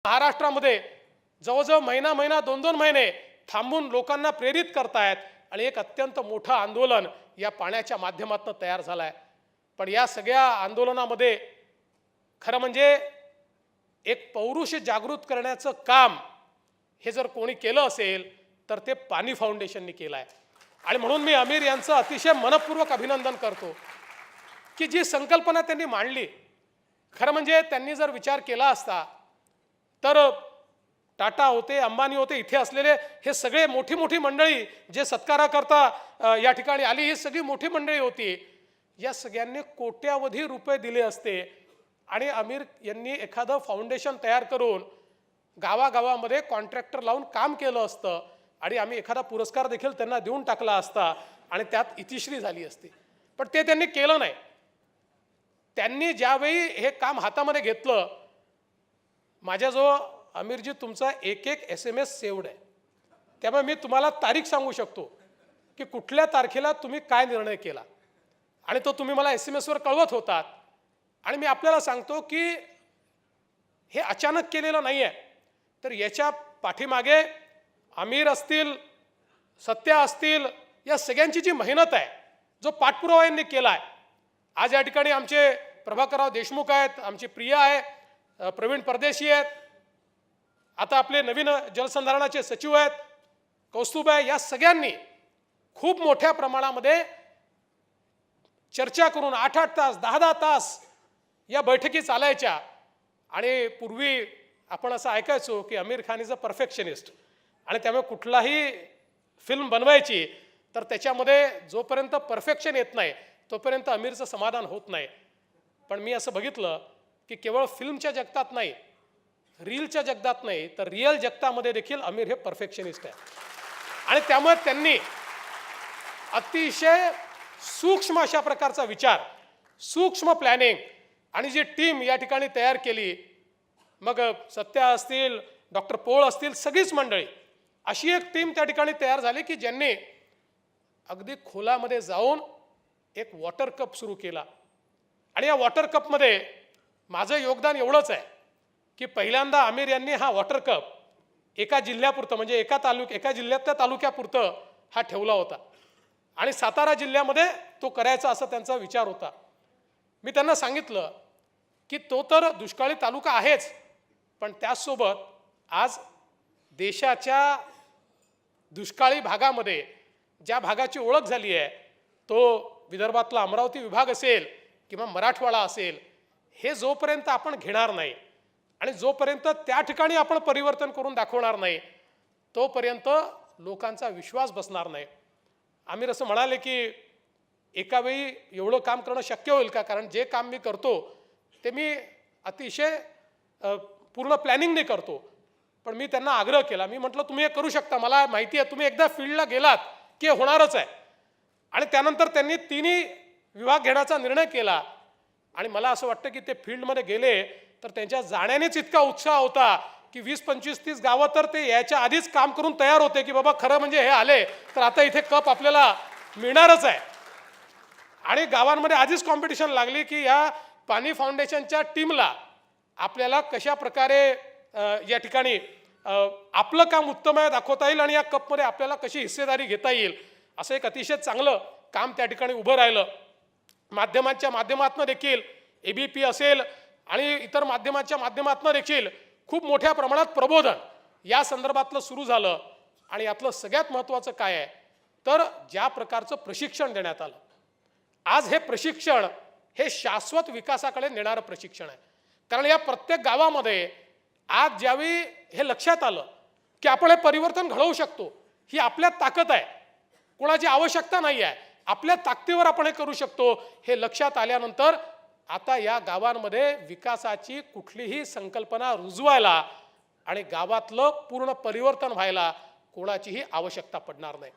महाराष्ट्रामध्ये जवळजवळ महिना दोन दोन महिने थांबून लोकांना प्रेरित करतायत आणि एक अत्यंत मोठं आंदोलन या पाण्याच्या माध्यमातून तयार झालं आहे। पण या सगळ्या आंदोलनामध्ये खरं म्हणजे एक पौरुष जागृत करण्याचं काम हे जर कोणी केलं असेल तर ते पाणी फाउंडेशनने केलं आहे। आणि म्हणून मी आमिर यांचं अतिशय मनपूर्वक अभिनंदन करतो की जी संकल्पना त्यांनी मांडली, खरं म्हणजे त्यांनी जर विचार केला असता तर टाटा होते, अंबानी होते, इथे असलेले हे सगळे मोठी मोठी मंडळी जे सत्काराकरता या ठिकाणी आली, ही सगळी मोठी मंडळी होती, या सगळ्यांनी कोट्यावधी रुपये दिले असते आणि आमिर यांनी एखादं फाउंडेशन तयार करून गावागावामध्ये कॉन्ट्रॅक्टर लावून काम केलं असतं आणि आम्ही एखादा पुरस्कार देखील त्यांना देऊन टाकला असता आणि त्यात इतिश्री झाली असती। पण ते त्यांनी केलं नाही। त्यांनी ज्यावेळी हे काम हातामध्ये घेतलं, माझ्याजवळ आमिरजी तुमचा एक SMS सेव्ड आहे, त्यामुळे मी तुम्हाला तारीख सांगू शकतो की कुठल्या तारखेला तुम्ही काय निर्णय केला आणि तो तुम्ही मला SMS वर कळवत होतात। आणि मी आपल्याला सांगतो की हे अचानक केलेलं नाही आहे, तर याच्या पाठीमागे आमिर असतील, सत्या असतील, या सगळ्यांची जी मेहनत आहे, जो पाठपुरावा यांनी केला आहे। आज या ठिकाणी आमचे प्रभाकरराव देशमुख आहेत, आमची प्रिया आहे, प्रवीण परदेशी आहेत, आता आपले नवीन जलसंधारणाचे सचिव आहेत कौस्तुभ आहे, या सगळ्यांनी खूप मोठ्या प्रमाणामध्ये चर्चा करून 8-8 तास 10-10 तास या बैठकी चालायच्या। आणि पूर्वी आपण असं ऐकायचो की Aamir Khan is a perfectionist आणि त्यामुळे कुठलाही फिल्म बनवायची तर त्याच्यामध्ये जोपर्यंत परफेक्शन येत नाही तोपर्यंत आमिरचं समाधान होत नाही। पण मी असं बघितलं की केवळ फिल्मच्या जगतात नाही, रीलच्या जगतात नाही, तर रिअल जगतामध्ये देखील आमिर हे परफेक्शनिस्ट आहे। आणि त्यामुळे त्यांनी अतिशय सूक्ष्म अशा प्रकारचा विचार, सूक्ष्म प्लॅनिंग आणि जी टीम या ठिकाणी तयार केली, मग सत्या असतील, डॉक्टर पोळ असतील, सगळीच मंडळी, अशी एक टीम त्या ठिकाणी तयार झाली की ज्यांनी अगदी खोलामध्ये जाऊन एक वॉटर कप सुरू केला। आणि या वॉटर कपमध्ये माझं योगदान एवढंच आहे की पहिल्यांदा आमिर यांनी हा वॉटर कप एका जिल्ह्यापुरतं, म्हणजे एका जिल्ह्यातल्या तालुक्यापुरतं हा ठेवला होता आणि सातारा जिल्ह्यामध्ये तो करायचा असा त्यांचा विचार होता। मी त्यांना सांगितलं की तो तर दुष्काळी तालुका आहेच, पण त्याचसोबत आज देशाच्या दुष्काळी भागामध्ये ज्या भागाची ओळख झाली आहे, तो विदर्भातला अमरावती विभाग असेल किंवा मराठवाडा असेल, हे जोपर्यंत आपण घेणार नाही आणि जोपर्यंत त्या ठिकाणी आपण परिवर्तन करून दाखवणार नाही तोपर्यंत लोकांचा विश्वास बसणार नाही। आमिर असं म्हणाले की एका वेळी एवढं काम करणं शक्य होईल का, कारण जे काम मी करतो ते मी अतिशय पूर्ण प्लॅनिंगने करतो। पण मी त्यांना आग्रह केला, मी म्हटलं तुम्ही हे करू शकता, मला माहिती आहे तुम्ही एकदा फील्डला गेलात की होणारच आहे। आणि त्यानंतर त्यांनी तिन्ही विभाग घेण्याचा निर्णय केला आणि मला असं वाटतं की ते फील्डमध्ये गेले तर त्यांच्या जाण्यानेच इतका उत्साह होता की 20-25-30 गावं तर ते याच्या आधीच काम करून तयार होते की बाबा खरं म्हणजे हे आले तर आता इथे कप आपल्याला मिळणारच आहे। आणि गावांमध्ये आधीच कॉम्पिटिशन लागली की या पाणी फाउंडेशनच्या टीमला आपल्याला कशा प्रकारे या ठिकाणी आपलं काम उत्तम दाखवता येईल आणि या कपमध्ये आपल्याला कशी हिस्सेदारी घेता येईल, असं एक अतिशय चांगलं काम त्या ठिकाणी उभं राहिलं। माध्यमांच्या माध्यमातून देखील ABP असेल आणि इतर माध्यमांच्या माध्यमातून देखील खूप मोठ्या प्रमाणात प्रबोधन या संदर्भातलं सुरू झालं। आणि यातलं सगळ्यात महत्त्वाचं काय आहे तर ज्या प्रकारचं प्रशिक्षण देण्यात आलं, आज हे प्रशिक्षण हे शाश्वत विकासाकडे नेणारं प्रशिक्षण आहे। कारण या प्रत्येक गावामध्ये आज ज्यावेळी हे लक्षात आलं की आपण हे परिवर्तन घडवू शकतो, ही आपल्यात ताकद आहे, कोणाची आवश्यकता नाही आहे, आपल्या ताकदीवर आपण हे करू शकतो, हे लक्षात आल्यानंतर आता या गावांमध्ये विकासाची कुठलीही संकल्पना रुजवायला आणि गावातलं पूर्ण परिवर्तन व्हायला कोणाचीही आवश्यकता पडणार नाही।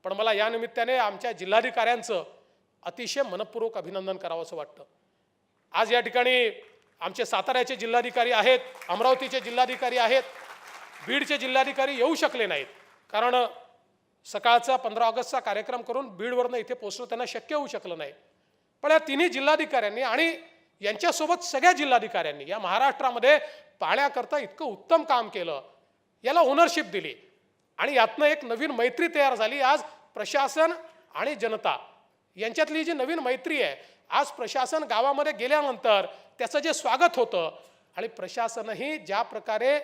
पण मला या निमित्ताने आमच्या जिल्हाधिकाऱ्यांचं अतिशय मनपूर्वक अभिनंदन करावंसं वाटतं। आज या ठिकाणी आमचे साताऱ्याचे जिल्हाधिकारी आहेत, अमरावतीचे जिल्हाधिकारी आहेत, बीडचे जिल्हाधिकारी येऊ शकले नाहीत कारण सकाळचा 15 ऑगस्टचा कार्यक्रम करून बीडवरनं इथे पोहोचणं त्यांना शक्य होऊ शकलं नाही। पण या तिन्ही जिल्हाधिकाऱ्यांनी आणि यांच्यासोबत सगळ्या जिल्हाधिकाऱ्यांनी या महाराष्ट्रामध्ये पाहण्याकरता इतकं उत्तम काम केलं, याला ओनरशिप दिली आणि यातनं एक नवीन मैत्री तयार झाली. आज प्रशासन आणि जनता यांच्यातली जी नवीन मैत्री आहे, आज प्रशासन गावामध्ये गेल्यानंतर त्याचं जे स्वागत होतं आणि प्रशासनही ज्या प्रकारे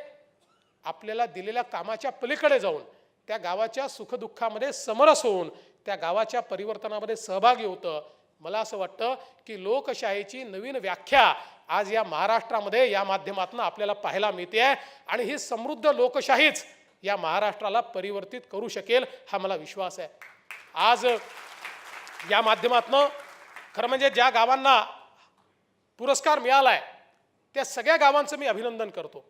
आपल्याला दिलेल्या कामाच्या पलीकडे जाऊन त्या गावाच्या सुखदुःखामध्ये समरस होऊन त्या गावाच्या परिवर्तनामध्ये सहभागी होतं. मला असं वाटतं की लोकशाहीची नवीन व्याख्या आज या महाराष्ट्रामध्ये या माध्यमातून आपल्याला पाहायला मिळते आहे आणि ही समृद्ध लोकशाहीच या महाराष्ट्राला परिवर्तित करू शकेल, हा मला विश्वास आहे. आज या माध्यमातून खरं म्हणजे ज्या गावांना पुरस्कार मिळाला आहे त्या सगळ्या गावांचं मी अभिनंदन करतो.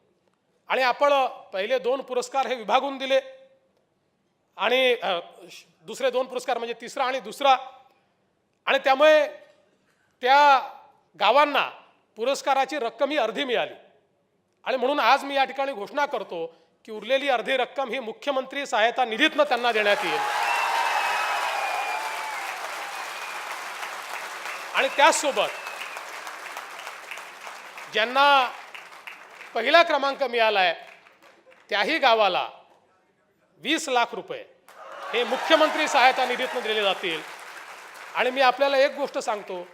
आणि आपण पहिले 2 पुरस्कार हे विभागून दिले आणि दुसरे 2 पुरस्कार म्हणजे तिसरा आणि दुसरा, आणि त्यामुळे त्या गावांना पुरस्काराची रक्कम ही अर्धी मिळाली. आणि म्हणून आज मी या ठिकाणी घोषणा करतो की उरलेली अर्धी रक्कम ही मुख्यमंत्री सहायता निधीतनं त्यांना देण्यात येईल. आणि त्याचसोबत ज्यांना पहिला क्रमांक मिळाला आहे त्याही गावाला 20 लाख रुपये हे मुख्यमंत्री सहायता निधीतून दिले जातील. आणि मी आपल्याला एक गोष्ट सांगतो,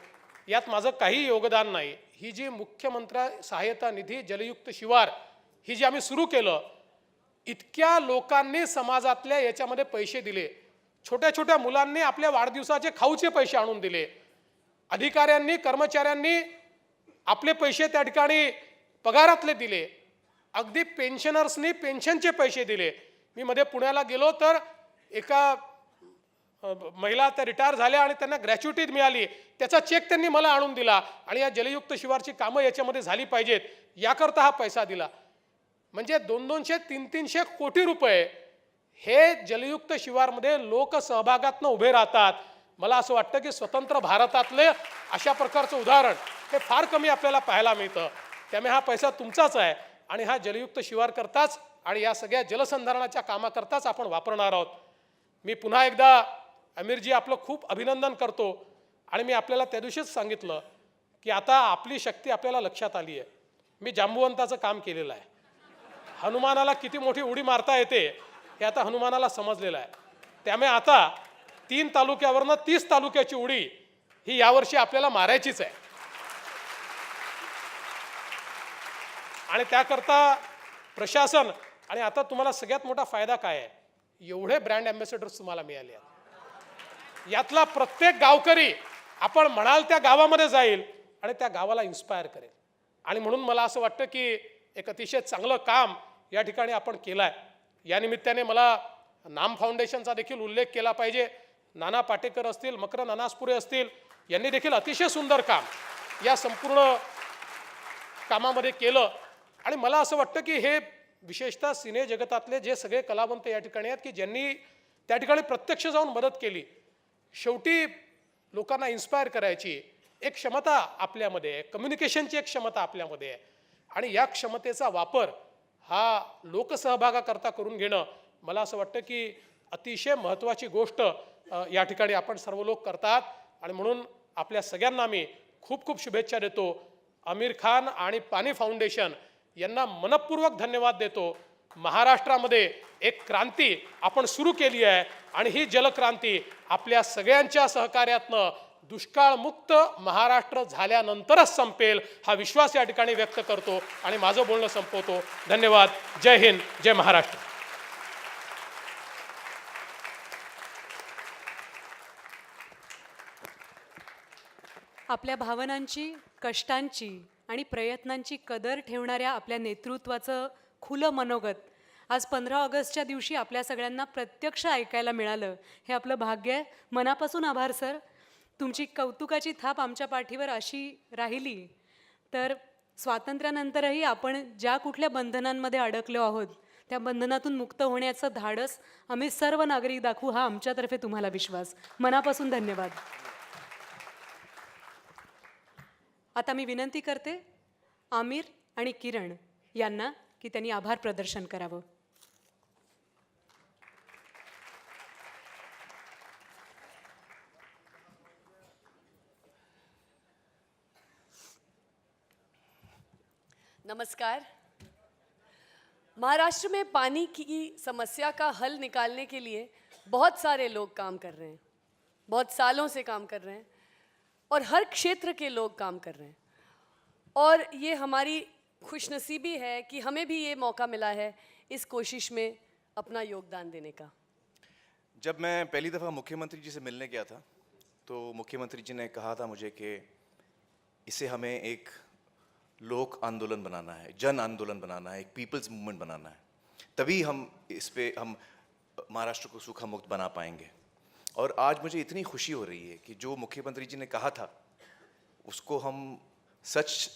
यात माझं काही योगदान नाही. ही जी मुख्यमंत्री सहायता निधी जलयुक्त शिवार ही जी आम्ही सुरू केलं, इतक्या लोकांनी समाजातल्या याच्यामध्ये पैसे दिले. छोट्या छोट्या मुलांनी आपल्या वाढदिवसाचे खाऊचे पैसे आणून दिले. अधिकाऱ्यांनी कर्मचाऱ्यांनी आपले पैसे त्या ठिकाणी पगारातले दिले. अगदी पेन्शनर्सनी पेन्शनचे पैसे दिले. मी मध्ये पुण्याला गेलो तर एका महिला त्या रिटायर झाल्या आणि त्यांना ग्रॅच्युटी मिळाली, त्याचा चेक त्यांनी मला आणून दिला आणि या जलयुक्त शिवारची कामं याच्यामध्ये झाली पाहिजेत याकरता हा पैसा दिला. म्हणजे 200-200, 300-300 कोटी रुपये हे जलयुक्त शिवारमध्ये लोकसहभागातनं उभे राहतात. मला असं वाटतं की स्वतंत्र भारतातले अशा प्रकारचं उदाहरण हे फार कमी आपल्याला पाहायला मिळतं. त्यामुळे हा पैसा तुमचाच आहे आणि हा जलयुक्त शिवार करताच आणि या सगळ्या जलसंधारणाच्या कामाकरताच आपण वापरणार आहोत. मी पुन्हा एकदा अमीरजी आपलं खूप अभिनंदन करतो आणि मी आपल्याला त्या दिवशीच सांगितलं की आता आपली शक्ती आपल्याला लक्षात आली आहे. मी जांबुवंताचं काम केलेलं आहे. हनुमानाला किती मोठी उडी मारता येते हे आता हनुमानाला समजलेलं आहे. त्यामुळे आता 3 तालुक्यावरनं 30 तालुक्याची उडी ही यावर्षी आपल्याला मारायचीच आहे. आणि त्याकरता प्रशासन आणि आता तुम्हाला सगळ्यात मोठा फायदा काय आहे, एवढे ब्रँड ॲम्बॅसेडर्स तुम्हाला मिळाले आहेत. यातला प्रत्येक गावकरी आपण म्हणाल त्या गावामध्ये जाईल आणि त्या गावाला इन्स्पायर करेल. आणि म्हणून मला असं वाटतं की एक अतिशय चांगलं काम या ठिकाणी आपण केलं आहे. या निमित्ताने मला नाम फाउंडेशनचा देखील उल्लेख केला पाहिजे. नाना पाटेकर असतील, मकरंद अनासपुरे असतील, यांनी देखील अतिशय सुंदर काम या संपूर्ण कामामध्ये केलं. आणि मला असं वाटतं की हे विशेषतः सिने जगतातले जे सगळे कलावंत या ठिकाणी आहेत की ज्यांनी त्या ठिकाणी प्रत्यक्ष जाऊन मदत केली. शेवटी लोकांना इन्स्पायर करायची एक क्षमता आपल्यामध्ये आहे, कम्युनिकेशनची एक क्षमता आपल्यामध्ये आहे आणि या क्षमतेचा वापर हा लोकसहभागाकरता करून घेणं मला असं वाटतं की अतिशय महत्त्वाची गोष्ट या ठिकाणी आपण सर्व लोक करतात. आणि म्हणून आपल्या सगळ्यांना मी खूप खूप शुभेच्छा देतो. आमिर खान आणि पाणी फाउंडेशन यांना मनपूर्वक धन्यवाद देतो. महाराष्ट्रामध्ये एक क्रांती आपण सुरू केली आहे आणि ही जलक्रांती आपल्या सगळ्यांच्या सहकार्यातनं दुष्काळमुक्त महाराष्ट्र झाल्यानंतरच संपेल हा विश्वास या ठिकाणी व्यक्त करतो आणि माझं बोलणं संपवतो. धन्यवाद. जय हिंद, जय महाराष्ट्र. आपल्या भावनांची, कष्टांची आणि प्रयत्नांची कदर ठेवणाऱ्या आपल्या नेतृत्वाचं खुलं मनोगत आज 15 ऑगस्टच्या दिवशी आपल्या सगळ्यांना प्रत्यक्ष ऐकायला मिळालं, हे आपलं भाग्य आहे. मनापासून आभार सर. तुमची कौतुकाची थाप आमच्या पाठीवर अशी राहिली तर स्वातंत्र्यानंतरही आपण ज्या कुठल्या बंधनांमध्ये अडकलो आहोत त्या बंधनातून मुक्त होण्याचं धाडस आम्ही सर्व नागरिक दाखवू, हा आमच्यातर्फे तुम्हाला विश्वास. मनापासून धन्यवाद. आता मी विनंती करते आमिर आणि किरण यांना की त्यांनी आभार प्रदर्शन करावं. नमस्कार। महाराष्ट्र में पानी की समस्या का हल निकालने के लिए बहुत सारे लोग काम कर रहे हैं, बहुत सालों से काम कर रहे हैं और हर क्षेत्र के लोग काम कर रहे हैं। और ये हमारी खुशनसीबी है कि हमें भी ये मौका मिला है इस कोशिश में अपना योगदान देने का। जब मैं पहली दफ़ा मुख्यमंत्री जी से मिलने गया था तो मुख्यमंत्री जी ने कहा था मुझे कि इसे हमें एक लोक आंदोलन बनाना है, जन आंदोलन बनाना है, एक पीपल्स मूवमेंट बनाना है, तभी हम इस पे हम महाराष्ट्र को सूखा मुक्त बना पाएंगे। और आज मुझे इतनी खुशी हो रही है कि जो मुख्यमंत्री जी ने कहा था उसको हम सच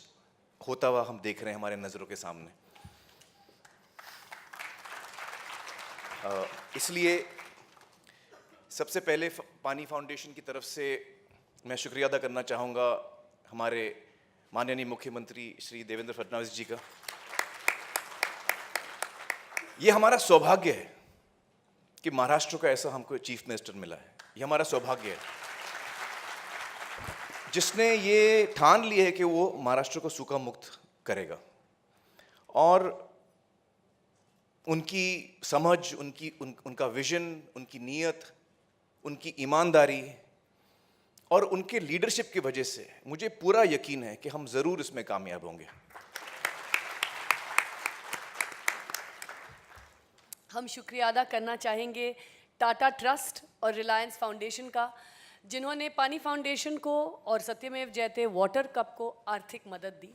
होता हुआ हम देख रहे हैं हमारे नज़रों के सामने। इसलिए सबसे पहले पानी फाउंडेशन की तरफ से मैं शुक्रिया अदा करना चाहूँगा हमारे माननीय मुख्यमंत्री श्री देवेंद्र फडणवीस जी का। ये हमारा सौभाग्य है कि महाराष्ट्र का ऐसा हमको चीफ मिनिस्टर मिला है। ये हमारा सौभाग्य है जिसने ये ठान ली है कि वो महाराष्ट्र को सूखा मुक्त करेगा। और उनकी समझ, उनका विजन, उनकी नीयत, उनकी ईमानदारी और उनके लीडरशिप की वजह से मुझे पूरा यकीन है कि हम ज़रूर इसमें कामयाब होंगे। हम शुक्रिया अदा करना चाहेंगे टाटा ट्रस्ट और रिलायंस फाउंडेशन का, जिन्होंने पानी फाउंडेशन को और सत्यमेव जयते वाटर कप को आर्थिक मदद दी।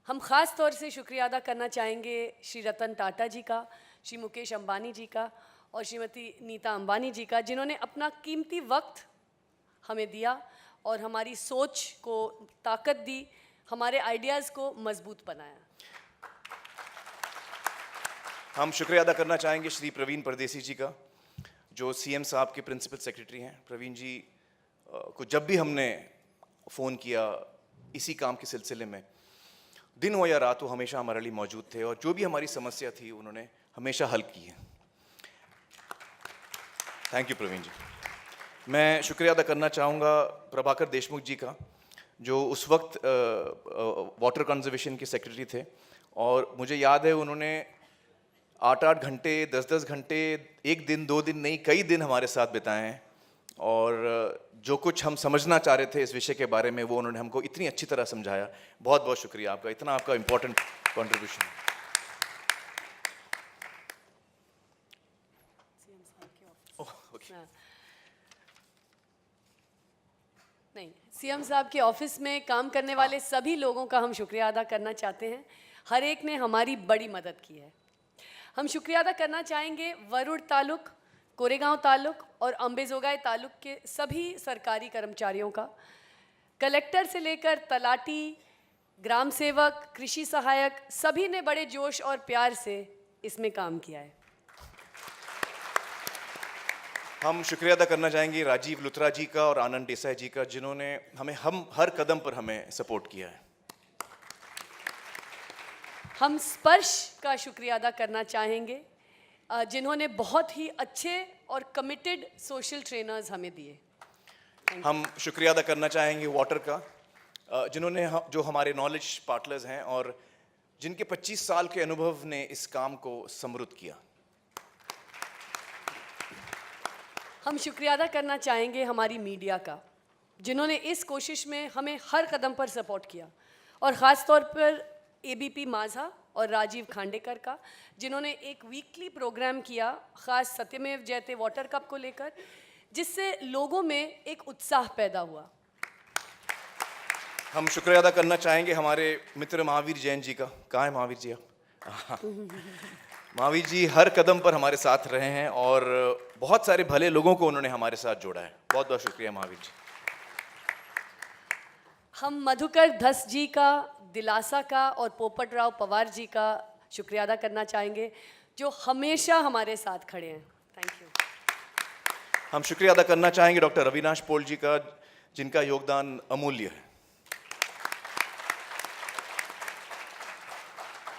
हम ख़ास तौर से शुक्रिया अदा करना चाहेंगे श्री रतन टाटा जी का, श्री मुकेश अंबानी जी का और श्रीमती नीता अंबानी जी का, जिन्होंने अपना कीमती वक्त हमें दिया और हमारी सोच को ताकत दी, हमारे आइडियाज़ को मजबूत बनाया। हम शुक्रिया अदा करना चाहेंगे श्री प्रवीण परदेसी जी का, जो सीएम साहब के प्रिंसिपल सेक्रेटरी हैं। प्रवीण जी को जब भी हमने फ़ोन किया इसी काम के सिलसिले में, दिन हो या रात, वो हमेशा हमारे लिए मौजूद थे और जो भी हमारी समस्या थी उन्होंने हमेशा हल की है। थैंक यू प्रवीण जी। मैं शुक्रिया अदा करना चाहूँगा प्रभाकर देशमुख जी का, जो उस वक्त वाटर कंजर्वेशन के सेक्रेटरी थे और मुझे याद है उन्होंने 8-8 घंटे, 10-10 घंटे, एक दिन, 2 दिन नहीं, कई दिन हमारे साथ बिताए हैं। और जो कुछ हम समझना चाह रहे थे इस विषय के बारे में वो उन्होंने हमको इतनी अच्छी तरह समझाया। बहुत बहुत शुक्रिया आपका, इतना आपका इम्पोर्टेंट कॉन्ट्रीब्यूशन। नहीं, सीएम साहब के ऑफिस में काम करने वाले सभी लोगों का हम शुक्रिया अदा करना चाहते हैं। हर एक ने हमारी बड़ी मदद की है। हम शुक्रिया अदा करना चाहेंगे वरुड़ तालुक, कोरेगांव तालुक और अंबेजोगाई तालुक के सभी सरकारी कर्मचारियों का। कलेक्टर से लेकर तलाटी, ग्राम सेवक, कृषि सहायक, सभी ने बड़े जोश और प्यार से इसमें काम किया है। हम शुक्रिया अदा करना चाहेंगे राजीव लुथरा जी का और आनंद देसाई जी का, जिन्होंने हम हर कदम पर हमें सपोर्ट किया है। हम स्पर्श का शुक्रिया अदा करना चाहेंगे, जिन्होंने बहुत ही अच्छे और कमिटेड सोशल ट्रेनर्स हमें दिए। हम शुक्रिया अदा करना चाहेंगे वाटर का, जिन्होंने जो हमारे नॉलेज पार्टनर्स हैं और जिनके 25 साल के अनुभव ने इस काम को समृद्ध किया। हम शुक्रिया अदा करना चाहेंगे हमारी मीडिया का, जिन्होंने इस कोशिश में हमें हर कदम पर सपोर्ट किया, और ख़ास तौर पर एबीपी माझा और राजीव खांडेकर का, जिन्होंने एक वीकली प्रोग्राम किया ख़ास सत्यमेव जयते वाटर कप को लेकर, जिससे लोगों में एक उत्साह पैदा हुआ। हम शुक्रिया अदा करना चाहेंगे हमारे मित्र महावीर जैन जी का। कहाँ है महावीर जी आप? महावीर जी हर कदम पर हमारे साथ रहे हैं और बहुत सारे भले लोगों को उन्होंने हमारे साथ जोड़ा है। बहुत बहुत शुक्रिया महावीर जी। हम मधुकर धस जी का, दिलासा का और पोपट राव पवार जी का शुक्रिया अदा करना चाहेंगे, जो हमेशा हमारे साथ खड़े हैं। Thank you. हम शुक्रिया अदा करना चाहेंगे डॉक्टर अविनाश पोल जी का, जिनका योगदान अमूल्य है।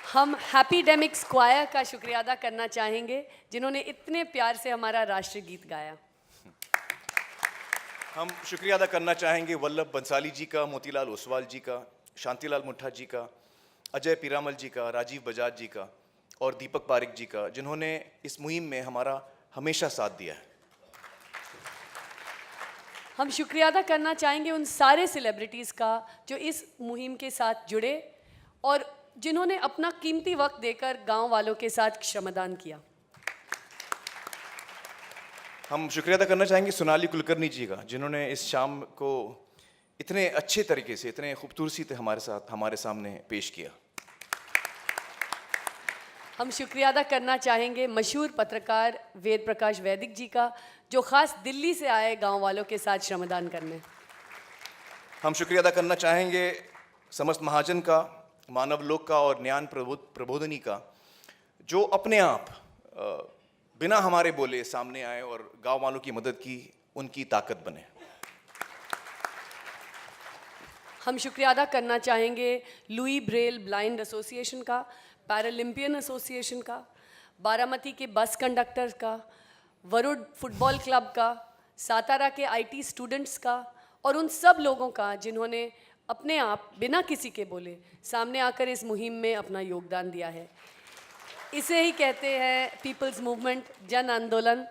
हम हैप्पीडेमिक स्क्वायर का शुक्रिया अदा करना चाहेंगे, जिन्होंने इतने प्यार से हमारा राष्ट्रीय गीत गाया। हम शुक्रिया अदा करना चाहेंगे वल्लभ बंसाली जी का, मोतीलाल ओसवाल जी का, शांतिलाल मुट्ठा जी का अजय पीरामल जी का, राजीव बजाज जी का और दीपक पारिक जी का, जिन्होंने इस मुहिम में हमारा हमेशा साथ दिया है। हम शुक्रिया अदा करना चाहेंगे उन सारे सेलिब्रिटीज़ का जो इस मुहिम के साथ जुड़े और जिन्होंने अपना कीमती वक्त देकर गांव वालों के साथ श्रमदान किया। हम शुक्रिया अदा करना चाहेंगे सोनाली कुलकर्णी जी का, जिन्होंने इस शाम को इतने अच्छे तरीके से, इतने खूबसूरती से हमारे सामने पेश किया। हम शुक्रिया अदा करना चाहेंगे मशहूर पत्रकार वेद प्रकाश वैदिक जी का, जो खास दिल्ली से आए गांव वालों के साथ श्रमदान करने। हम शुक्रिया अदा करना चाहेंगे समस्त महाजन का, मानव लोक का और ज्ञान प्रबोधनी का, जो अपने आप बिना हमारे बोले सामने आए और गांव वालों की मदद की, उनकी ताकत बने। हम शुक्रिया अदा करना चाहेंगे लुई ब्रेल ब्लाइंड एसोसिएशन का, पैरालंपियन एसोसिएशन का, बारामती के बस कंडक्टर्स का, वरुड फुटबॉल क्लब का, सातारा के आईटी स्टूडेंट्स का और उन सब लोगों का जिन्होंने अपने आप बिना किसी के बोले सामने आकर इस मुहिम में अपना योगदान दिया है। इसे ही कहते हैं पीपल्स मूवमेंट, जन आंदोलन,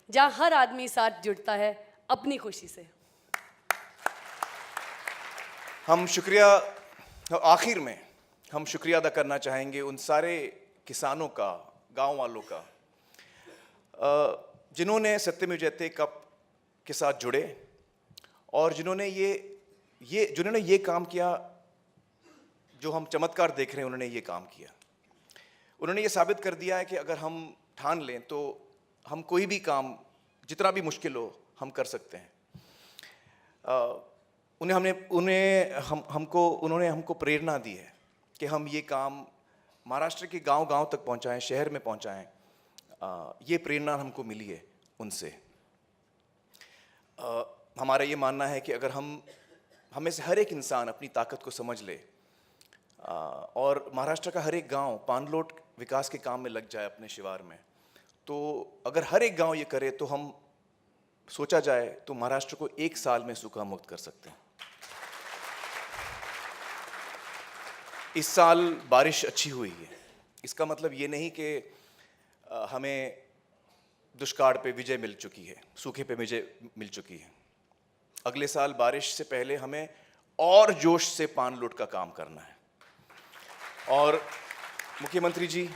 जहाँ हर आदमी साथ जुड़ता है अपनी खुशी से। हम शुक्रिया, आखिर में हम शुक्रिया अदा करना चाहेंगे उन सारे किसानों का, गांव वालों का, जिन्होंने सत्यमेव जयते कप के साथ जुड़े और जिन्होंने ये काम किया जो हम चमत्कार देख रहे हैं। उन्होंने ये काम किया, उन्होंने ये साबित कर दिया है कि अगर हम ठान लें तो हम कोई भी काम, जितना भी मुश्किल हो, हम कर सकते हैं। उन्होंने हमको प्रेरणा दी है कि हम ये काम महाराष्ट्र के गांव-गांव तक पहुंचाएं, शहर में पहुंचाएं। ये प्रेरणा हमको मिली है उनसे। हमारा ये मानना है कि अगर हमें से हर एक इंसान अपनी ताकत को समझ ले और महाराष्ट्र का हर एक गांव पानलोट विकास के काम में लग जाए अपने शिवार में, तो अगर हर एक गांव ये करे तो हम सोचा जाए तो महाराष्ट्र को 1 साल में सूखा मुक्त कर सकते हैं। इस साल बारिश अच्छी हुई है, इसका मतलब ये नहीं कि हमें दुष्काल पे विजय मिल चुकी है, सूखे पे विजय मिल चुकी है। अगले साल बारिश से पहले हमें और जोश से पान लूट का काम करना है। और मुख्यमंत्री जी,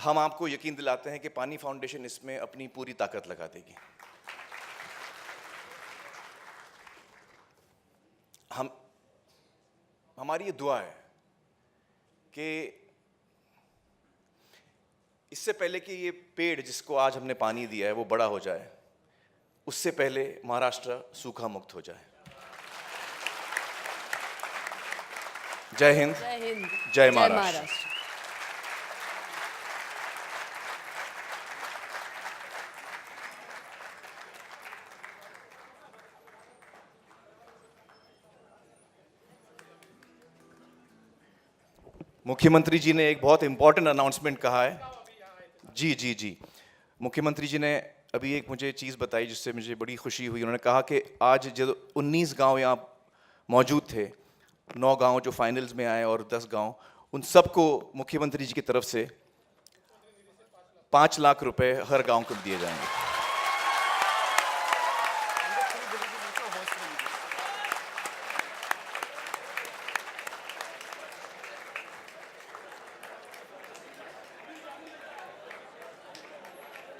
हम आपको यकीन दिलाते हैं कि पानी फाउंडेशन इसमें अपनी पूरी ताकत लगा देगी। हमारी ये दुआ है कि इससे पहले कि ये पेड़ जिसको आज हमने पानी दिया है वो बड़ा हो जाए, उससे पहले महाराष्ट्र सूखा मुक्त हो जाए। जय हिंद, जय हिंद, जय महाराष्ट्र। मुख्यमंत्री जी ने एक बहुत इंपॉर्टेंट अनाउंसमेंट कहा है। जी, मुख्यमंत्री जी ने अभी एक मुझे चीज़ बताई जिससे मुझे बड़ी खुशी हुई। उन्होंने कहा कि आज जो 19 गांव यहाँ मौजूद थे, 9 गांव जो फाइनल्स में आए और 10 गांव, उन सबको मुख्यमंत्री जी की तरफ से 5 लाख रुपए हर गांव को दिए जाएंगे।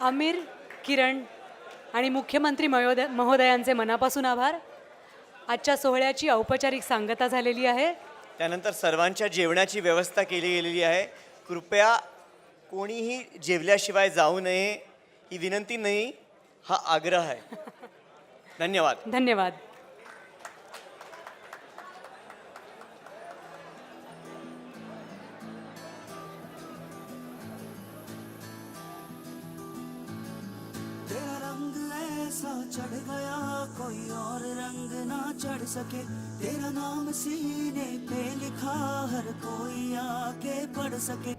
आमिर, किरण आणि मुख्यमंत्री महोदयांचे मनापासून आभार। आजच्या सोहळ्याची औपचारिक सांगता झालेली आहे। त्यानंतर सर्वांच्या जेवणाची व्यवस्था केली गेलेली आहे। कृपया कोणीही जेवल्याशिवाय जाऊ नये ही विनंती नाही, हा आग्रह आहे। धन्यवाद। धन्यवाद। तेरा रंग ऐसा चढ़ गया कोई और रंग ना चढ़ सके, तेरा नाम सीने पे लिखा हर कोई आके पढ़ सके।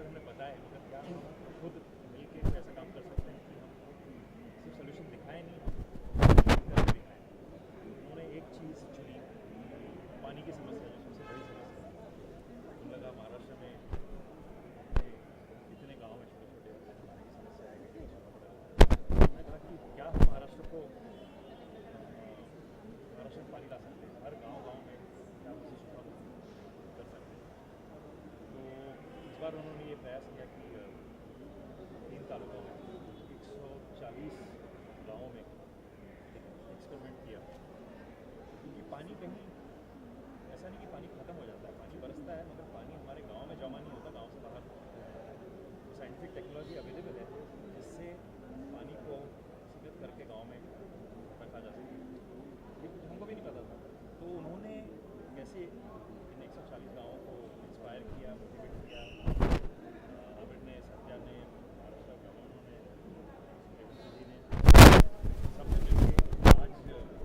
शायद हमें बताए, मगर क्या हम खुद मिलके कोई ऐसा काम कर सकते हैं कि हम सिर्फ सोल्यूशन दिखाएं नहीं, हम करके दिखाएं। उन्होंने एक चीज़ चुनी, पानी की समस्या, जो सबसे बड़ी समस्या है। उन्हें लगा महाराष्ट्र में इतने गाँव में छोटे छोटे पानी की समस्या है कि उन्होंने कहा कि क्या हम महाराष्ट्र में पानी ला सकते हैं, हर गांव में क्या उसे सुधार कर सकते हैं। तो इस बार उन्होंने ये प्रयास किया कि 3 तालुकों में 140 गाँवों में एक्सपेरिमेंट किया, क्योंकि पानी कहीं ऐसा नहीं कि पानी ख़त्म हो जाता है, पानी बरसता है, मगर पानी हमारे गाँव में जमा नहीं होता, गाँव से बाहर साइंटिफिक टेक्नोलॉजी अवेलेबल है जिससे पानी को सीमित करके गाँव में रखा जा सके। ये कुछ हमको भी नहीं पता था, तो उन्होंने कैसे इन 140 गाँवों को इंस्पायर किया, मोटिवेट किया। आमिर ने, सत्या ने, महाराष्ट्र गवर्नर ने, जी ने, सबने मिलकर आज इंस्पायरिंग फिल्म है।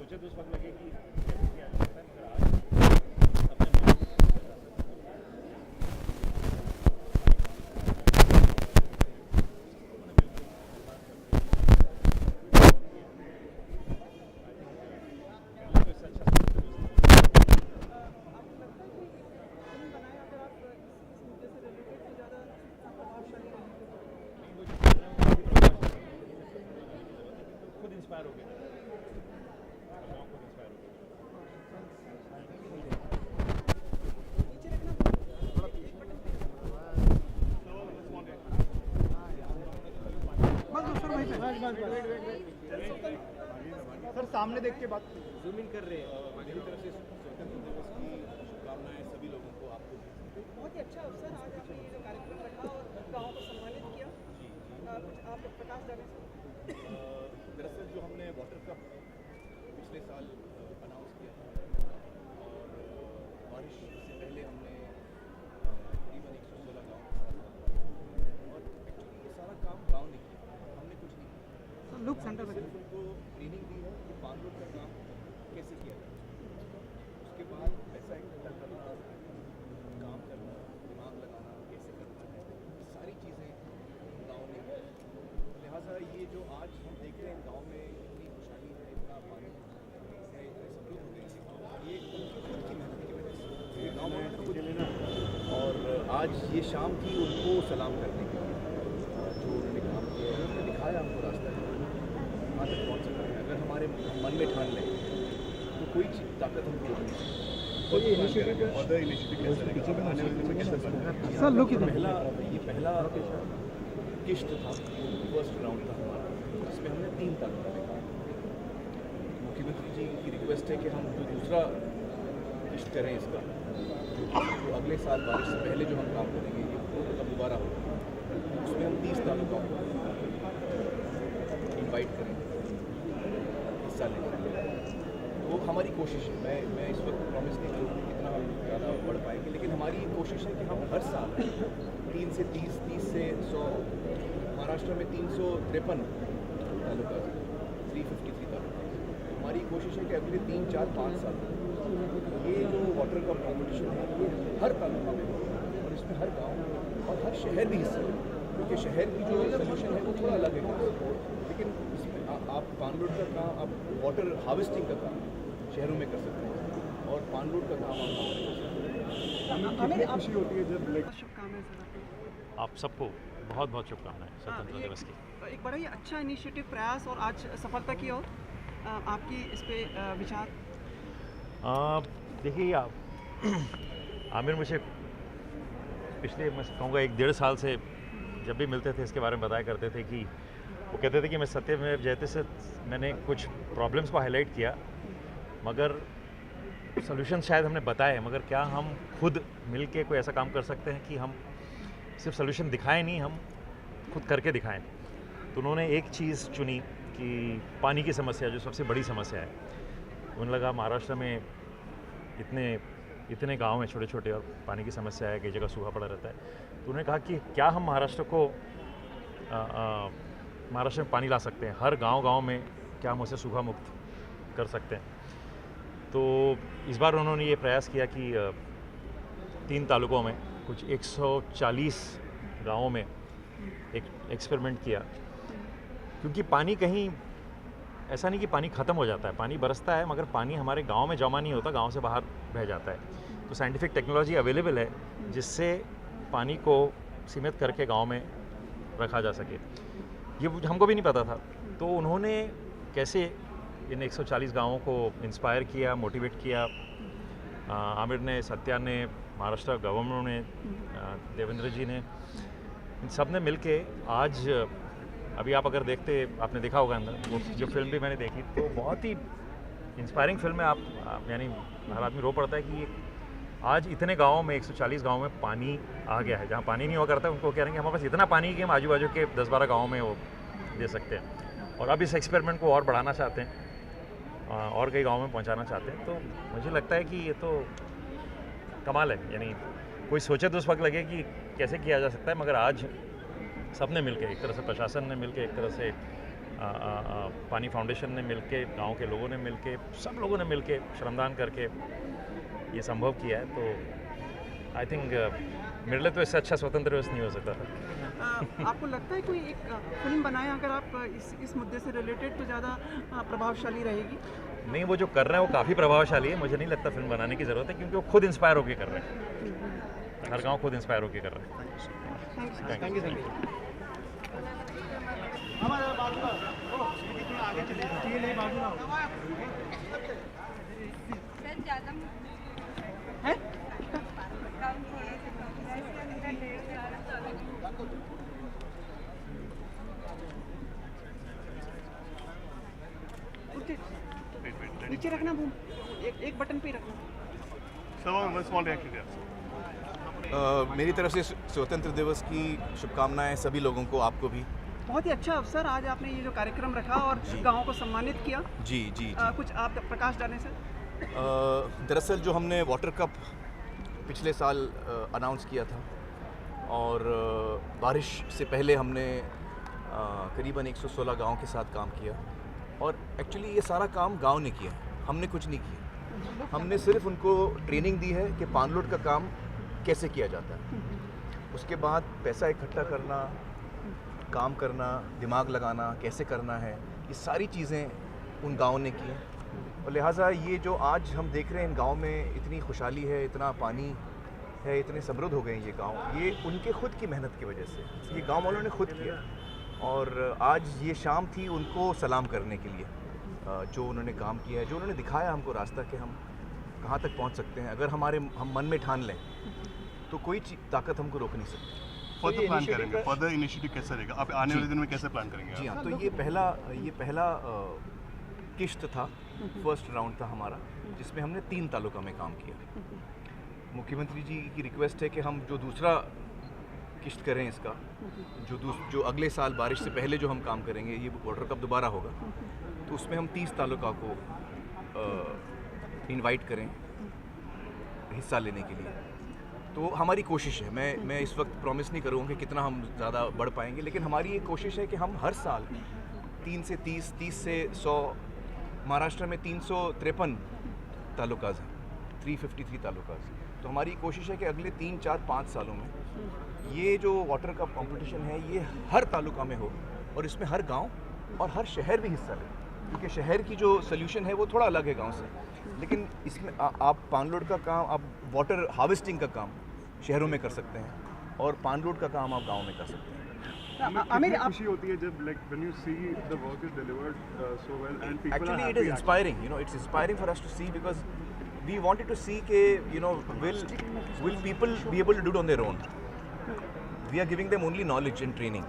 सोचे तो उस वक्त लगे कि कैसे किया जा सकता है, मगर आज अपने मन को खुद इंस्पायर हो गया। सर सामने देख के बात जूम इन कर रहे हैं। मेरी तरफ से स्वतंत्रता दिवस की शुभकामनाएं सभी लोगों को, आपको भी। बहुत ही अच्छा अवसर आज आपने ये जो कार्यक्रम रखा और गाँव को सम्मानित किया। कुछ आप प्रकाश डालें सर। दरअसल जो हमने वाटर कप पिछले साल अनाउंस किया था, और बारिश से पहले हमने तकरीबन 116 गाँव के साथ, और एक्चुअली ये सारा काम गाँव ने किया, हमने कुछ नहीं किया। लुक सेंटर में सिर्फ उनको ट्रेनिंग दी है कि पानलोड का काम कैसे किया जाए, उसके बाद पैसा इकट्ठा करना, काम करना, दिमाग लगाना कैसे करना है, ये सारी चीज़ें गाँव ने की। लिहाजा ये जो आज हम देख रहे हैं गाँव में इतनी खुशहाली है, इतना पानी है, इतने समृद्ध हो गए हैं, ये उनकी मेहनत की वजह से ये गाँव में खुद लेना। और आज ये शाम थी उनको सलाम करने के लिए, जो उन्होंने काम किया, उन्होंने दिखाया हमको रास्ता कहाँ तक पहुँच सकते हैं। अगर हमारे मन में ठान लें तो कोई ताकत हमको रोक नहीं सकती। और ये इनिशिएटिव कैसा रहेगा, आने वाले दिन में कैसा बढ़ेगा। सर लुक ये पहला किश्त था, फर्स्ट राउंड था हमारा, जिसमें हमने 3 तालुका देखा। मुख्यमंत्री जी की रिक्वेस्ट है कि हम जो दूसरा किश्त करें इसका, तो अगले साल बारिश से पहले जो हम काम करेंगे ये मतलब दोबारा होगा, उसमें हम 30 तालुका को इन्वाइट करेंगे हिस्सा लेने के लिए। वो हमारी कोशिश है, मैं इस वक्त प्रॉमिस नहीं करूँगा कि कितना हम ज़्यादा बढ़ पाएंगे, लेकिन हमारी कोशिश है कि हम हर साल 3 से 30, 30 से 100, महाराष्ट्र में 353 तालुका, 353 तालुका। हमारी कोशिश है कि अगले 3, 4, 5 साल ये जो वाटर कप कॉम्पिटिशन है ये हर तालुका में हो, और इसमें हर गाँव और हर शहर भी हिस्सा ले, क्योंकि शहर की जो सोल्यूशन है वो थोड़ा अलग है, लेकिन इसमें आप पानलोड का काम, आप वाटर हार्वेस्टिंग का काम शहरों में कर सकते हैं, और पानलोड का काम आप गाँव में कर सकते हैं। कितनी खुशी होती है जब शुभकामनाएं सर आपको। आप सबको बहुत बहुत शुभकामनाएं स्वतंत्रता दिवस की। एक बड़ा ही अच्छा इनिशिएटिव प्रयास और आज सफलता की ओर आपकी इस पे विचार। देखिए आमिर मुझे पिछले मैं कहूँगा 1-1.5 साल से जब भी मिलते थे इसके बारे में बताया करते थे कि वो कहते थे कि मैं सत्यमेव जयते से मैंने कुछ प्रॉब्लम्स को हाईलाइट किया, मगर सॉल्यूशन शायद हमने बताए, मगर क्या हम खुद मिल के कोई ऐसा काम कर सकते हैं कि हम सिर्फ सॉल्यूशन दिखाएं नहीं, हम खुद करके दिखाएं। तो उन्होंने एक चीज़ चुनी, कि पानी की समस्या जो सबसे बड़ी समस्या है, उन्हें लगा महाराष्ट्र में इतने गांव हैं छोटे छोटे और पानी की समस्या है, कई जगह सूखा पड़ा रहता है, तो उन्होंने कहा कि क्या हम महाराष्ट्र में पानी ला सकते हैं, हर गांव में क्या हम उसे सूखा मुक्त कर सकते हैं। तो इस बार उन्होंने ये प्रयास किया कि 3 तालुकों में कुछ 140 गांवों में एक एक्सपेरिमेंट किया, क्योंकि पानी कहीं ऐसा नहीं कि पानी ख़त्म हो जाता है, पानी बरसता है मगर पानी हमारे गांव में जमा नहीं होता, गांव से बाहर बह जाता है। तो साइंटिफिक टेक्नोलॉजी अवेलेबल है जिससे पानी को सीमित करके गांव में रखा जा सके। ये हमको भी नहीं पता था, तो उन्होंने कैसे इन 140 गांवों को इंस्पायर किया, मोटिवेट किया। आमिर ने, सत्या ने, महाराष्ट्र गवर्नमेंट ने, देवेंद्र जी ने, इन सब ने मिलके आज अभी आप अगर आपने देखा होगा अंदर वो जो फिल्म भी मैंने देखी, तो बहुत ही इंस्पायरिंग फिल्म है। आप यानी हर आदमी रो पड़ता है कि ये आज इतने गाँव में 140 गाँव में पानी आ गया है, जहाँ पानी नहीं हुआ करता उनको कह रहे हैं कि हमारे पास इतना पानी कि हम आजू बाजू के 10-12 गाँव में वो दे सकते हैं। और अब इस एक्सपेरिमेंट को और बढ़ाना चाहते हैं, और कई गाँव में पहुँचाना चाहते हैं। तो मुझे लगता है कि ये तो कमाल है, यानी कोई सोचे तो उस वक्त लगे कि कैसे किया जा सकता है, मगर आज सब ने मिलकर, एक तरह से प्रशासन ने मिलकर, एक तरह से पानी फाउंडेशन ने मिलकर, गांव के लोगों ने मिलकर, सब लोगों ने मिलकर श्रमदान करके ये संभव किया है। तो आई थिंक मेरे लिए तो इससे अच्छा स्वतंत्र दिवस नहीं हो सकता था। आपको लगता है कोई एक फिल्म बनाए अगर आप इस मुद्दे से रिलेटेड तो ज़्यादा प्रभावशाली रहेगी? नहीं, वो जो कर रहे हैं वो काफ़ी प्रभावशाली है, मुझे नहीं लगता फिल्म बनाने की ज़रूरत है, क्योंकि वो खुद इंस्पायर होकर कर रहे हैं, हर गाँव खुद इंस्पायर होकर कर रहे हैं। Thank you sir. नीचे रखना, एक बटन पे रखना। मेरी तरफ से स्वतंत्र दिवस की शुभकामनाएं सभी लोगों को, आपको भी। बहुत ही अच्छा अवसर आज आपने ये जो कार्यक्रम रखा और गाँव को सम्मानित किया। जी जी जी। कुछ आप प्रकाश डालें सर। दरअसल जो हमने वाटर कप पिछले साल अनाउंस किया था, और बारिश से पहले हमने करीबन 116 गांव के साथ काम किया, और एक्चुअली ये सारा काम गांव ने किया, हमने कुछ नहीं किया। हमने सिर्फ उनको ट्रेनिंग दी है कि पानलोड का काम कैसे किया जाता है, उसके बाद पैसा इकट्ठा करना, काम करना, दिमाग लगाना, कैसे करना है, ये सारी चीज़ें उन गाँव ने की। और लिहाजा ये जो आज हम देख रहे हैं इन गाँव में इतनी खुशहाली है, इतना पानी है, इतने समृद्ध हो गए हैं ये गांव, ये उनके खुद की मेहनत की वजह से, ये गांव वालों ने खुद किया। और आज ये शाम थी उनको सलाम करने के लिए, जो उन्होंने काम किया है, जो उन्होंने दिखाया हमको रास्ता कि हम कहाँ तक पहुँच सकते हैं। अगर हम मन में ठान लें तो कोई ताकत हमको रोक नहीं सकती। फर्दर प्लान करेंगे, फर्दर इनिशिएटिव कैसे रहेगा, आप आने वाले दिन में कैसे प्लान करेंगे? जी हाँ, तो ये पहला किश्त था, फर्स्ट राउंड था हमारा, जिसमें हमने 3 तालुका में काम किया। मुख्यमंत्री जी की रिक्वेस्ट है कि हम जो दूसरा किश्त करें इसका, जो अगले साल बारिश से पहले जो हम काम करेंगे, ये वाटर कप दोबारा होगा, तो उसमें हम 30 तालुका को इनवाइट करें हिस्सा लेने के लिए। तो हमारी कोशिश है, मैं इस वक्त प्रॉमिस नहीं करूँगा कि कितना हम ज़्यादा बढ़ पाएंगे, लेकिन हमारी ये कोशिश है कि हम हर साल 3 से 30 से 100, महाराष्ट्र में 353 तालुकाज़ हैं, 353 तालुकाज़। तो हमारी कोशिश है कि अगले 3, 4, 5 सालों में ये जो वाटर कप कंपटीशन है ये हर तालुका में हो, और इसमें हर गांव और हर शहर भी हिस्सा ले, क्योंकि शहर की जो सोल्यूशन है वो थोड़ा अलग है गांव से, लेकिन इसमें आप पानलोड का काम, आप वाटर हार्वेस्टिंग का काम शहरों में कर सकते हैं, और पानलोड का काम आप गाँव में कर सकते हैं। हमें खुशी होती है जब when you see the work is delivered so well and people Actually, are it is happy. inspiring. It's inspiring for us to see, because we wanted to see will people be able to do it on their own. We are giving them only knowledge and training.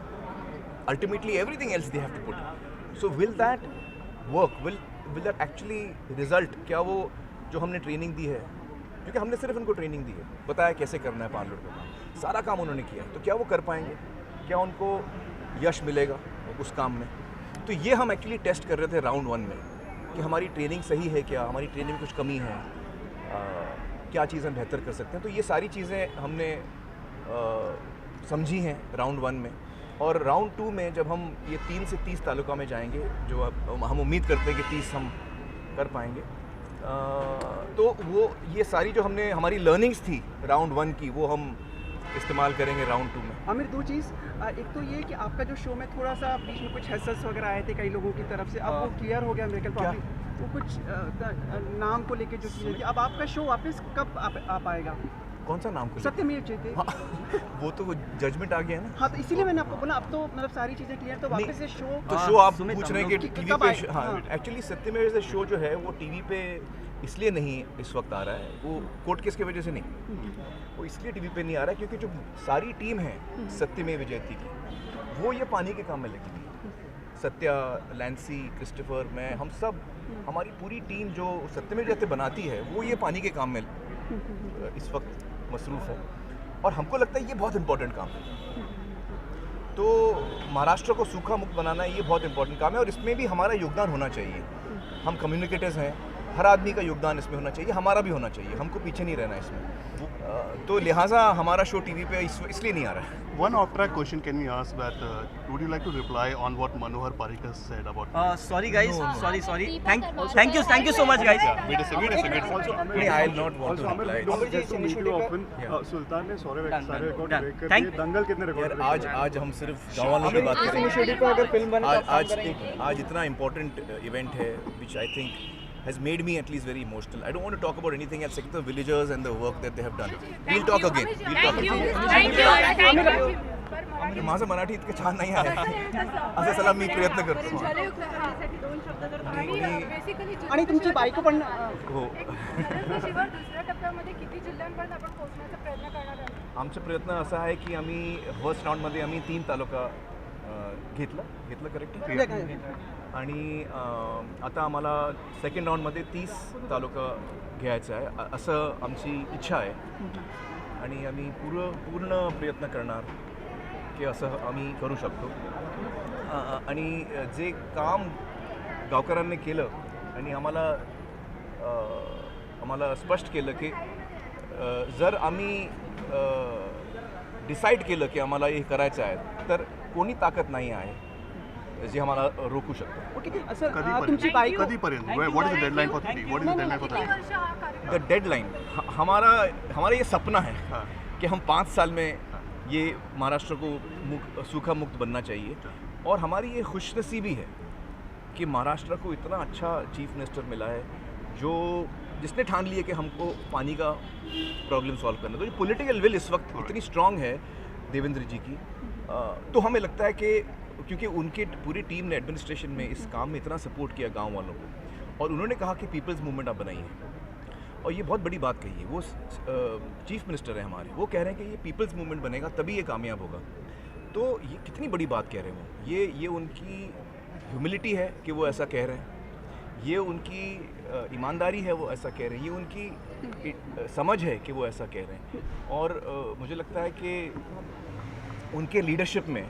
Ultimately, everything else they have to put in. So will that work? Will that actually result? क्या वो जो हमने training दी है, क्योंकि हमने सिर्फ उनको training दी है, बताया कैसे करना है पानलोड का काम, सारा काम उन्होंने किया है, तो क्या वो कर पाएंगे? क्या उनको यश मिलेगा उस काम में? तो ये हम एक्चुअली टेस्ट कर रहे थे राउंड 1 में कि हमारी ट्रेनिंग सही है क्या, हमारी ट्रेनिंग में कुछ कमी है, क्या चीज़ हम बेहतर कर सकते हैं। तो ये सारी चीज़ें हमने समझी हैं राउंड 1 में। और राउंड 2 में जब हम ये 3 से 30 तालुका में जाएंगे, जो अब हम उम्मीद करते हैं कि 30 हम कर पाएंगे, तो वो ये सारी जो हमने हमारी लर्निंग्स थी राउंड 1 की, वो हम इस्तेमाल करेंगे राउंड 2 में। आमिर, दो चीज़, एक तो ये कि आपका जो शो में थोड़ा सा बीच में कुछ हेसल्स वगैरह आए थे कई लोगों की तरफ से, अब वो क्लियर हो गया मेरे ख्याल, वो कुछ नाम को लेके जो चीज़ें थी। अब आपका शो वापस कब आ पाएगा? कौन सा नाम को? सत्यमेव जयते। हाँ, वो तो जजमेंट आ गया है ना। हाँ, तो इसीलिए मैंने आपको बोला, अब तो मतलब सारी चीज़ें क्लियर, तो वापस से शो। तो शो आप पूछ रहे हैं कि टीवी कब पे आए? हाँ, हाँ। एक्चुअली सत्यमेव जयते शो जो है वो टीवी पे इसलिए नहीं इस वक्त आ रहा है, वो कोर्ट केस की वजह से नहीं, वो इसलिए टीवी पे नहीं आ रहा है क्योंकि जो सारी टीम है सत्यमेव जयते की, वो ये पानी के काम में लगी हुई है। सत्या, लैंसी, क्रिस्टोफर, मैं, हम सब, हमारी पूरी टीम जो सत्यमेव जयते बनाती है, वो ये पानी के काम में इस वक्त मसरूफ़ है। और हमको लगता है ये बहुत इंपॉर्टेंट काम है। तो महाराष्ट्र को सूखा मुक्त बनाना ये बहुत इंपॉर्टेंट काम है और इसमें भी हमारा योगदान होना चाहिए। हम कम्युनिकेटर्स हैं, हर आदमी का योगदान इसमें होना चाहिए, हमारा भी होना चाहिए, हमको पीछे नहीं रहना इसमें। तो लिहाजा हमारा शो टीवी पे इसलिए नहीं आ रहा है। One off-track question can we ask that would you like to reply on what Manohar Parrikar said about? Sorry guys, sorry. Thank you so much guys. Wait a second. Also, Amir, I'll not want to reply. just to meet you often. सुल्तान ने सारे record break कर Thank- दिए। दंगल कितने यार record? आज हम सिर्फ गाँव वालों की बात करेंगे। आज इतना इम्पोर्टेंट इवेंट है which I think has made me at least very emotional. I don't want to talk about anything else except the villagers and the work that they have done. We'll talk again. माझं मराठी इतकं छान नाही आहे असं चला मी प्रयत्न करतो. आणि तुमची बायको पण हो आमचा प्रयत्न असा आहे की आम्ही फर्स्ट राऊंडमध्ये आम्ही 3 तालुका घेतलं करेक्ट आणि आता आम्हाला सेकंड राऊंडमध्ये 30 तालुका घ्यायचा आहे असं आमची इच्छा आहे आणि आम्ही पूर्ण प्रयत्न करणार की असं आम्ही करू शकतो आणि जे काम गावकऱ्यांनी केलं आणि आम्हाला स्पष्ट केलं की जर आम्ही डिसाईड केलं की आम्हाला हे करायचं आहे तर कोणी ताकद नाही आहे जे आम्हाला रोखू शकतो. ओके सर, तुमची बायको कधीपर्यंत? What is the deadline for 30? What is the deadline for 30? The deadline हमारा ये सपना है कि हम 5 साल में ये महाराष्ट्र को सूखा मुक्त बनना चाहिए और हमारी ये खुशनसीबी है कि महाराष्ट्र को इतना अच्छा चीफ मिनिस्टर मिला है जिसने ठान लिया कि हमको पानी का प्रॉब्लम सॉल्व करना। तो ये पॉलिटिकल विल इस वक्त इतनी स्ट्रांग है देवेंद्र जी की, तो हमें लगता है कि क्योंकि उनकी पूरी टीम ने एडमिनिस्ट्रेशन में इस काम में इतना सपोर्ट किया गांव वालों को और उन्होंने कहा कि पीपल्स मूवमेंट आप बनाइए और ये बहुत बड़ी बात कही है। वो चीफ मिनिस्टर है हमारे, वो कह रहे हैं कि ये पीपल्स मूवमेंट बनेगा तभी ये कामयाब होगा। तो ये कितनी बड़ी बात कह रहे हैं वो, ये उनकी ह्यूमिलिटी है कि वो ऐसा कह रहे हैं, ये उनकी ईमानदारी है वो ऐसा कह रहे हैं, ये उनकी समझ है कि वो ऐसा कह रहे हैं और मुझे लगता है कि उनके लीडरशिप में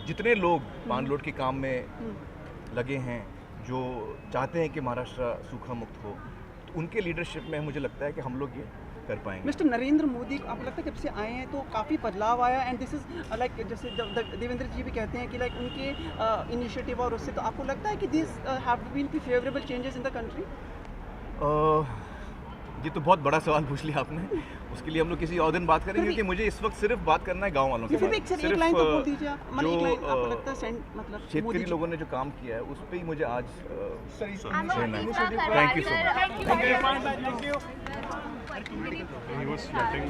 जितने लोग पानलोट के काम में लगे हैं जो चाहते हैं कि महाराष्ट्र सूखा मुक्त हो, तो उनके लीडरशिप में मुझे लगता है कि हम लोग ये कर पाएंगे। मिस्टर नरेंद्र मोदी, आपको लगता है जब से आए हैं तो काफ़ी बदलाव आया एंड दिस इज लाइक जैसे देवेंद्र जी भी कहते हैं कि लाइक उनके इनिशिएटिव और उससे, तो आपको लगता है कि this have been the favourable changes in the country? ये तो बहुत बड़ा सवाल पूछ लिया आपने, उसके लिए हम लोग किसी और दिन बात करेंगे क्योंकि मुझे इस वक्त सिर्फ बात करना है गांव वालों के साथ। एक लाइन तो बोल दीजिए आप, मतलब एक लाइन आपको लगता है मतलब क्षेत्रीय लोगों ने जो काम किया है उस पर ही मुझे आज कहना है। Thank you so much. He was sweating.